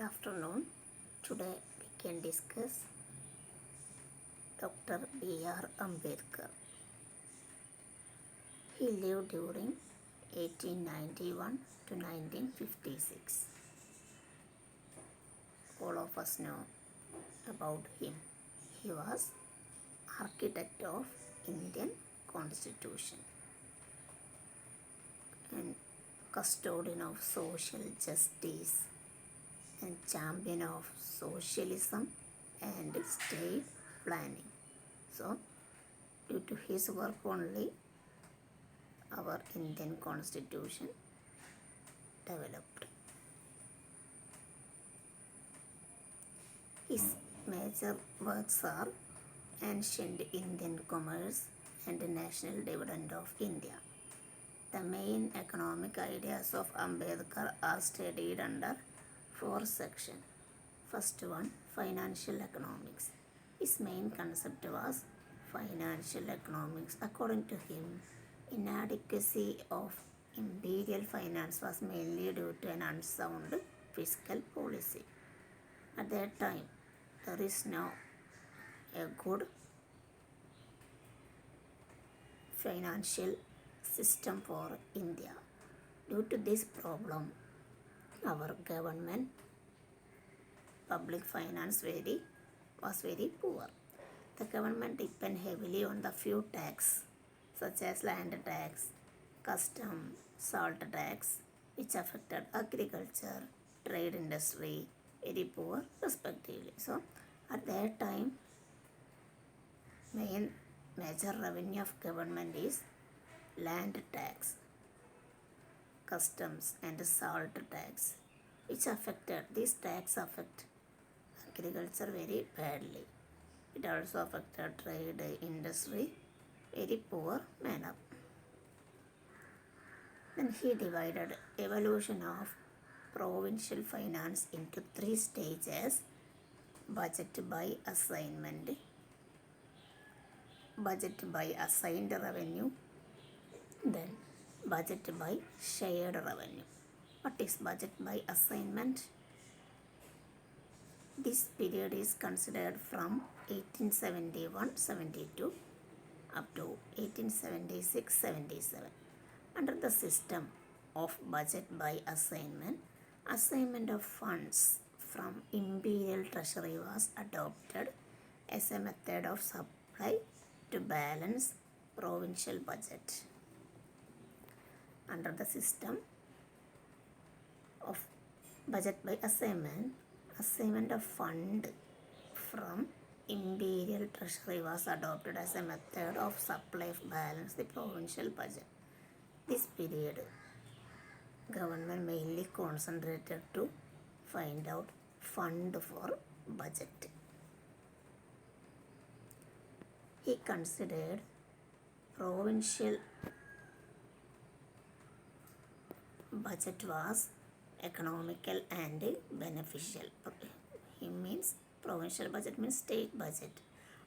afternoon. Today we can discuss Dr. B.R. Ambedkar. He lived during 1891 to 1956. All of us know about him. He was architect of Indian Constitution and custodian of social justice and champion of socialism and state planning. So, due to his work only, our Indian Constitution developed. His major works are Ancient Indian Commerce and National Dividend of India. The main economic ideas of Ambedkar are studied under 4 sections. First one, financial economics. His main concept was financial economics. According to him, inadequacy of imperial finance was mainly due to an unsound fiscal policy. At that time, there is no a good financial system for India. Due to this problem, our government public finance was very poor. The government depend heavily on the few tax such as land tax, custom, salt tax, which affected agriculture, trade industry, very poor respectively. So at that time, major revenue of government is land tax, customs and salt tax, which affected, this tax affect agriculture very badly. It also affected trade industry very poor manner. Then he divided evolution of provincial finance into 3 stages: budget by assignment, budget by assigned revenue, then budget by shared revenue. What is budget by assignment? This period is considered from 1871-72 up to 1876-77. Under the system of budget by assignment, assignment of funds from imperial treasury was adopted as a method of supply to balance provincial budget. Under the system of budget by assignment, assignment of fund from imperial treasury was adopted as a method of supply of balance the provincial budget. This period, government mainly concentrated to find out fund for budget. He considered provincial budget was economical and beneficial. He means provincial budget means state budget.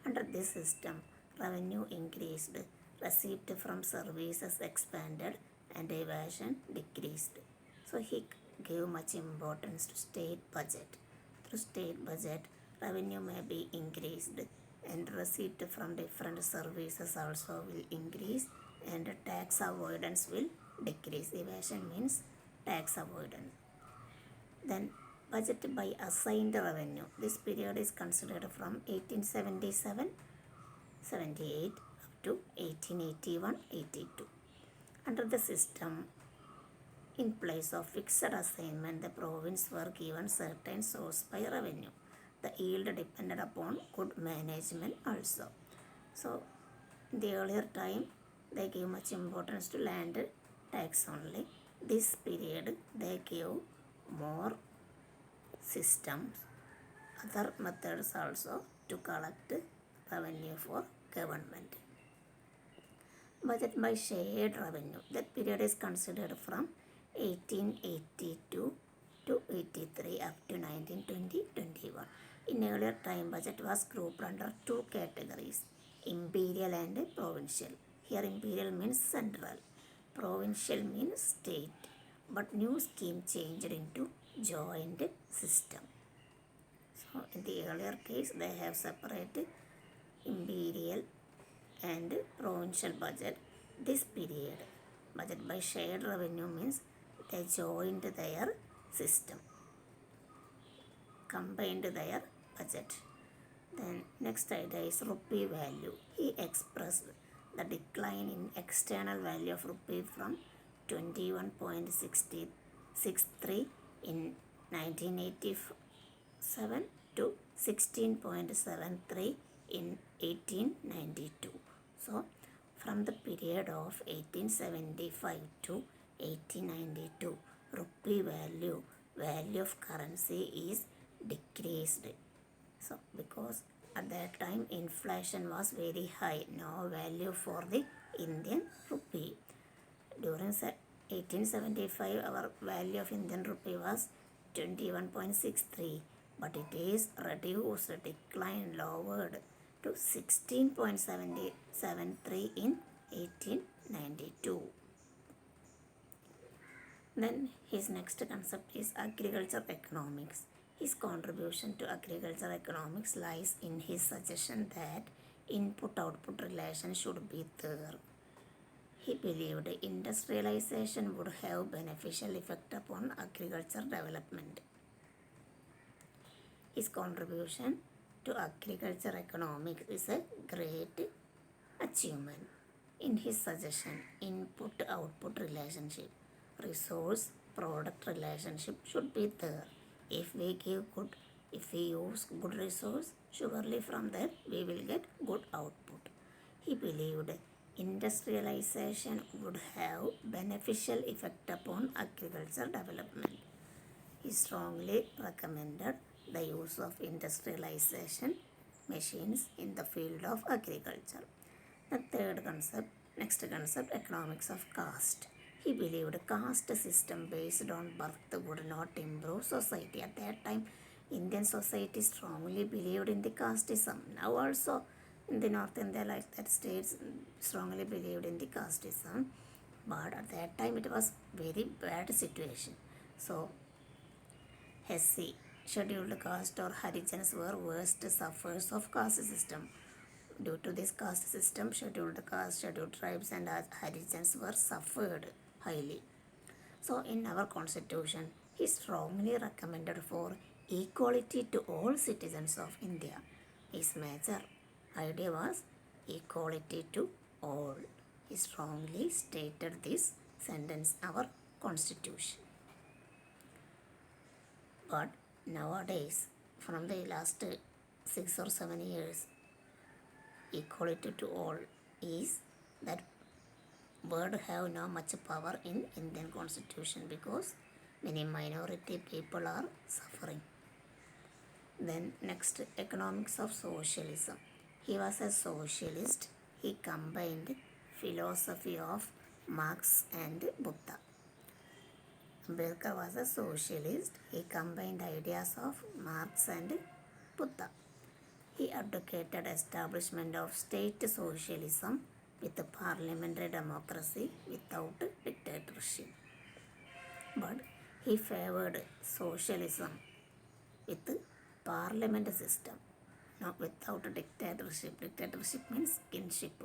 Under this system, revenue increased, receipt from services expanded, and evasion decreased. So he gave much importance to state budget. Through state budget, revenue may be increased and receipt from different services also will increase and tax avoidance will decrease. Evasion means tax avoidance. Then budget by assigned revenue. This period is considered from 1877-78 up to 1881-82. Under the system, in place of fixed assignment, the province were given certain source by revenue. The yield depended upon good management also. So, in the earlier time, they gave much importance to land tax only. This period, they gave more systems, other methods also to collect revenue for government. Budget by shared revenue. That period is considered from 1882 to 83 up to 1920-21. In earlier time, budget was grouped under 2 categories: imperial and provincial. Here imperial means central, provincial means state. But new scheme changed into joint system. So in the earlier case they have separated imperial and provincial budget. This period budget by shared revenue means they joined their system, combined their budget. Then next idea is rupee value. He expressed the decline in external value of rupee from 21.63 in 1987 to 16.73 in 1892. So from the period of 1875 to 1892, rupee value of currency is decreased. So because at that time inflation was very high, no value for the Indian rupee. During 1875 our value of Indian rupee was 21.63, but it is reduced, declined, lowered to 16.73 in 1892. Then his next concept is agriculture economics. His contribution to agriculture economics lies in his suggestion that input-output relation should be there. He believed industrialization would have beneficial effect upon agriculture development. His contribution to agriculture economics is a great achievement. In his suggestion, input-output relationship, resource-product relationship should be there. If we use good resource, surely from there we will get good output. He believed industrialization would have beneficial effect upon agriculture development. He strongly recommended the use of industrialization machines in the field of agriculture. The next concept, economics of caste. He believed caste system based on birth would not improve society. At that time, Indian society strongly believed in the casteism. Now also in the North India, like that states strongly believed in the casteism. But at that time it was very bad situation. So SC, scheduled caste or Harijans were worst sufferers of caste system. Due to this caste system, scheduled caste, scheduled tribes and Harijans were suffered highly. So in our constitution, he strongly recommended for equality to all citizens of India. His major idea was equality to all. He strongly stated this sentence in our constitution. But nowadays, from the last 6 or 7 years, equality to all is that word have not much power in Indian constitution because many minority people are suffering. Then next, economics of socialism. He was a socialist. He combined philosophy of Marx and Buddha. Ambedkar was a socialist. He combined ideas of Marx and Buddha. He advocated establishment of state socialism with parliamentary democracy without dictatorship. But he favored socialism with parliament system, not without dictatorship. Dictatorship means kinship.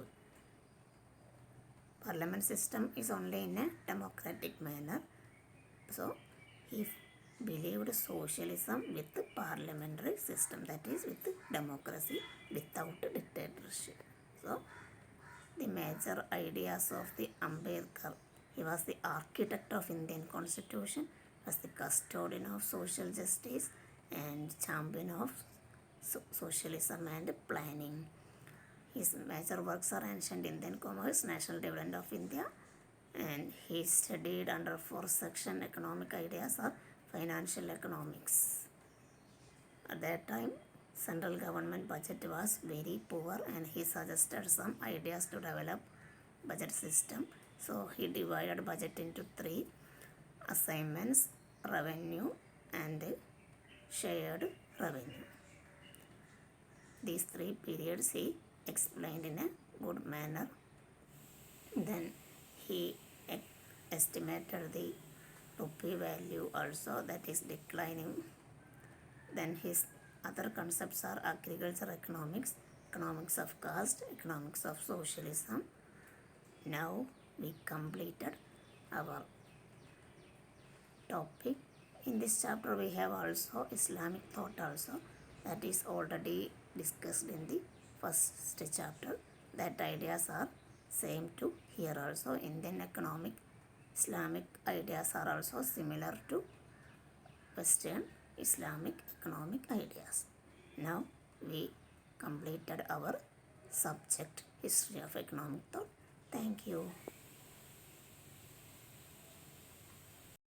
Parliament system is only in a democratic manner. So he believed socialism with parliamentary system, that is with democracy without dictatorship. So the major ideas of the Ambedkar, he was the architect of Indian constitution, was the custodian of social justice and champion of socialism and planning. His major works are Ancient Indian Commerce, National Dividend of India, and he studied under 4th section economic ideas or financial economics. At that time, central government budget was very poor and he suggested some ideas to develop budget system. So he divided budget into 3 assignments, revenue and shared revenue. These 3 periods he explained in a good manner. Then he estimated the rupee value also, that is declining. Then his other concepts are agriculture economics, economics of caste, economics of socialism. Now we completed our topic. In this chapter we have also Islamic thought also, that is already discussed in the first chapter. That ideas are same to here also. Indian economic Islamic ideas are also similar to Western Islamic economic ideas. Now we completed our subject history of economic thought. Thank you.